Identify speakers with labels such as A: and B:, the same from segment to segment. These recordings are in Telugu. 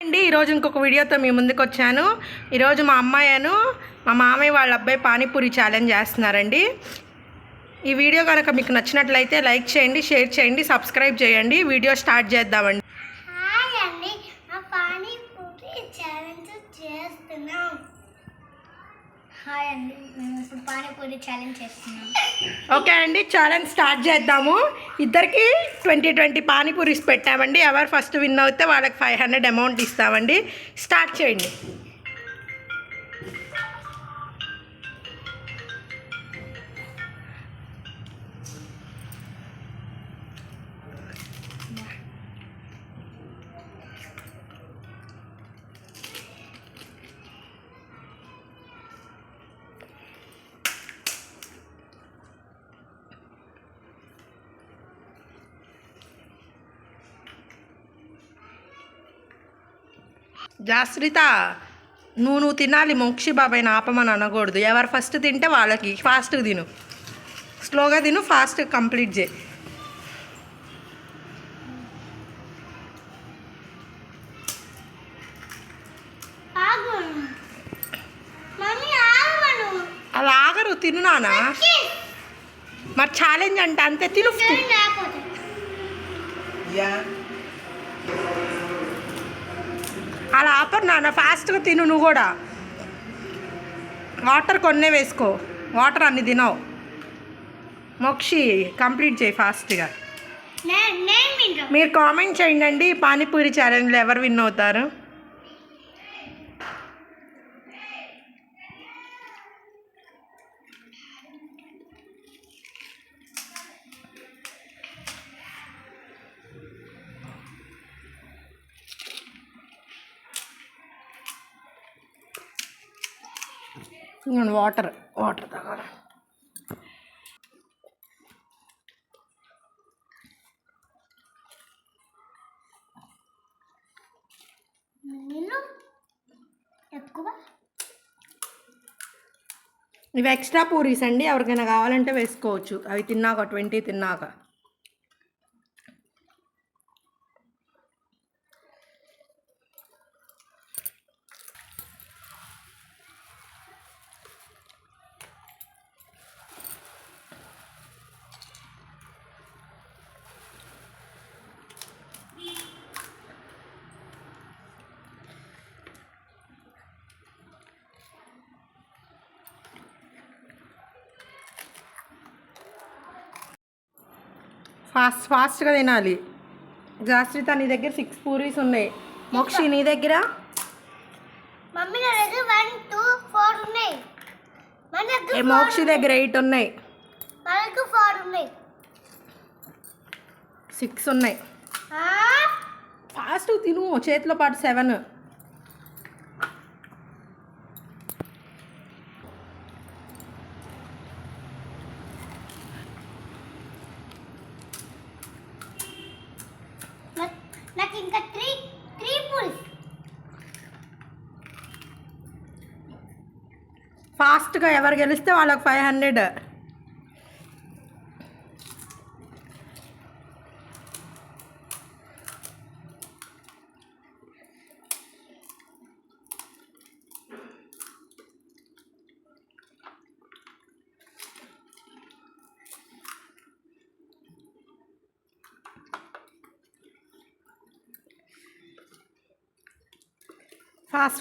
A: అండి ఈరోజు ఇంకొక వీడియోతో మీ ముందుకు వచ్చాను. ఈరోజు మా అమ్మాయిను మా మామయ్య వాళ్ళ అబ్బాయి పానీపూరి ఛాలెంజ్ చేస్తున్నారండి. ఈ వీడియో కనుక మీకు నచ్చినట్లయితే లైక్ చేయండి, షేర్ చేయండి, సబ్స్క్రైబ్ చేయండి. వీడియో స్టార్ట్ చేద్దామండి. ఓకే అండి, ఛాలెంజ్ స్టార్ట్ చేద్దాము. ఇద్దరికి 20 పానీపూరీస్ పెట్టామండి. ఎవరు ఫస్ట్ విన్ అవుతే వాళ్ళకి 500 అమౌంట్ ఇస్తామండి. స్టార్ట్ చేయండి. జాస్రిత, నువ్వు తినాలి. మోక్షి బాబాయ్ని ఆపమని అనకూడదు. ఎవరు ఫస్ట్ తింటే వాళ్ళకి. ఫాస్ట్గా తిను, స్లోగా తిను, ఫాస్ట్గా కంప్లీట్ చేయి. అలా ఆగరు, తిను నానా. మరి ఛాలెంజ్ అంటే అంతే, తిను. అలా ఆపరు నాన్న, ఫాస్ట్గా తిను. నువ్వు కూడా వాటర్ కొన్నే వేసుకో, వాటర్ అన్ని తినవు. మోక్షి కంప్లీట్ చేయి ఫాస్ట్గా. మీరు కామెంట్ చేయండి, పానీపూరి ఛాలెంజ్లో ఎవరు విన్ అవుతారు. వాటర్ తాగాలి. ఇవి ఎక్స్ట్రా పూరీస్ అండి, ఎవరికైనా కావాలంటే వేసుకోవచ్చు. అవి తిన్నాక 20 తిన్నాక. ఫాస్ట్గా తినాలి. జాస్రిత, నీ దగ్గర 6 పూరీస్ ఉన్నాయి. మోక్షి, నీ దగ్గర? మోక్షి దగ్గర 8 ఉన్నాయి. 6 ఉన్నాయి. ఫాస్ట్ తిను, చేతిలో పాటు 7.
B: నాకు ఇంకా 3 పూల్స్.
A: ఫాస్ట్గా ఎవరు గెలిస్తే వాళ్ళకి 500.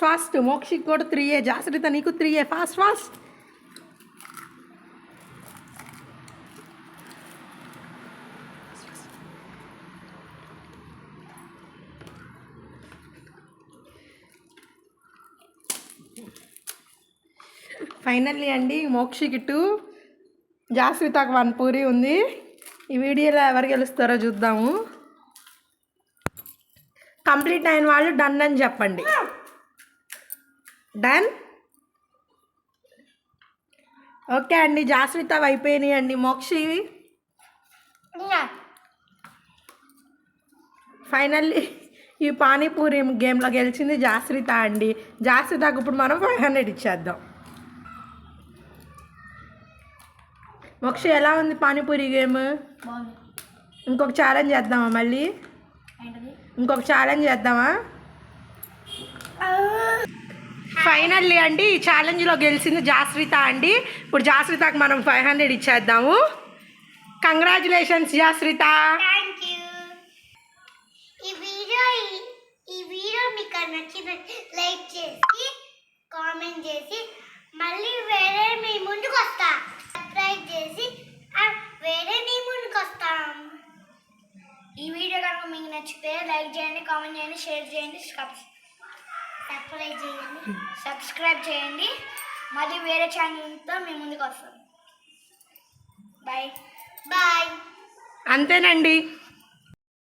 A: ఫాస్ట్. మోక్షికి కూడా 3. జాస్రిత, నీకు 3. ఫాస్ట్. ఫైనల్లీ అండి, మోక్షికి 2, జాస్రితకు 1 పూరి ఉంది. ఈ వీడియోలో ఎవరు గెలుస్తారో చూద్దాము. కంప్లీట్ అయిన వాళ్ళు డన్ అని చెప్పండి. డన్. ఓకే అండి, జాస్రిత అయిపోయినాయి అండి. మోక్షి ఫైనల్లీ ఈ పానీపూరి గేమ్లో గెలిచింది జాస్రిత అండి. జాస్రితకు ఇప్పుడు మనం 500 ఇచ్చేద్దాం. మోక్షి, ఎలా ఉంది పానీపూరి గేమ్? ఇంకొక ఛాలెంజ్ చేద్దామా? మళ్ళీ ఇంకొక ఛాలెంజ్ చేద్దామా? ఫైనల్లీ అండి ఈ ఛాలెంజ్లో గెలిచింది జాస్రిత అండి. ఇప్పుడు జాస్రితకు మనం 500 ఇచ్చేద్దాము. కంగ్రాచులేషన్స్ జాస్రిత.
B: Thank you. ఈ వీడియో మీకు నచ్చిన లైక్ చేసి కామెంట్ చేసి మళ్ళీ వేరే మీ ముందుకు వస్తా. సబ్స్క్రైబ్ చేసి వేరే మీ ముందుకు వస్తాం. ఈ వీడియో కనుక మీకు నచ్చితే లైక్ చేయండి, కామెంట్ చేయండి, షేర్ చేయండి, సబ్స్క్రైబ్ చేయండి. మళ్ళీ వేరే ఛానల్తో మీ ముందుకు వస్తాం. Bye bye.
A: అంతేనండి.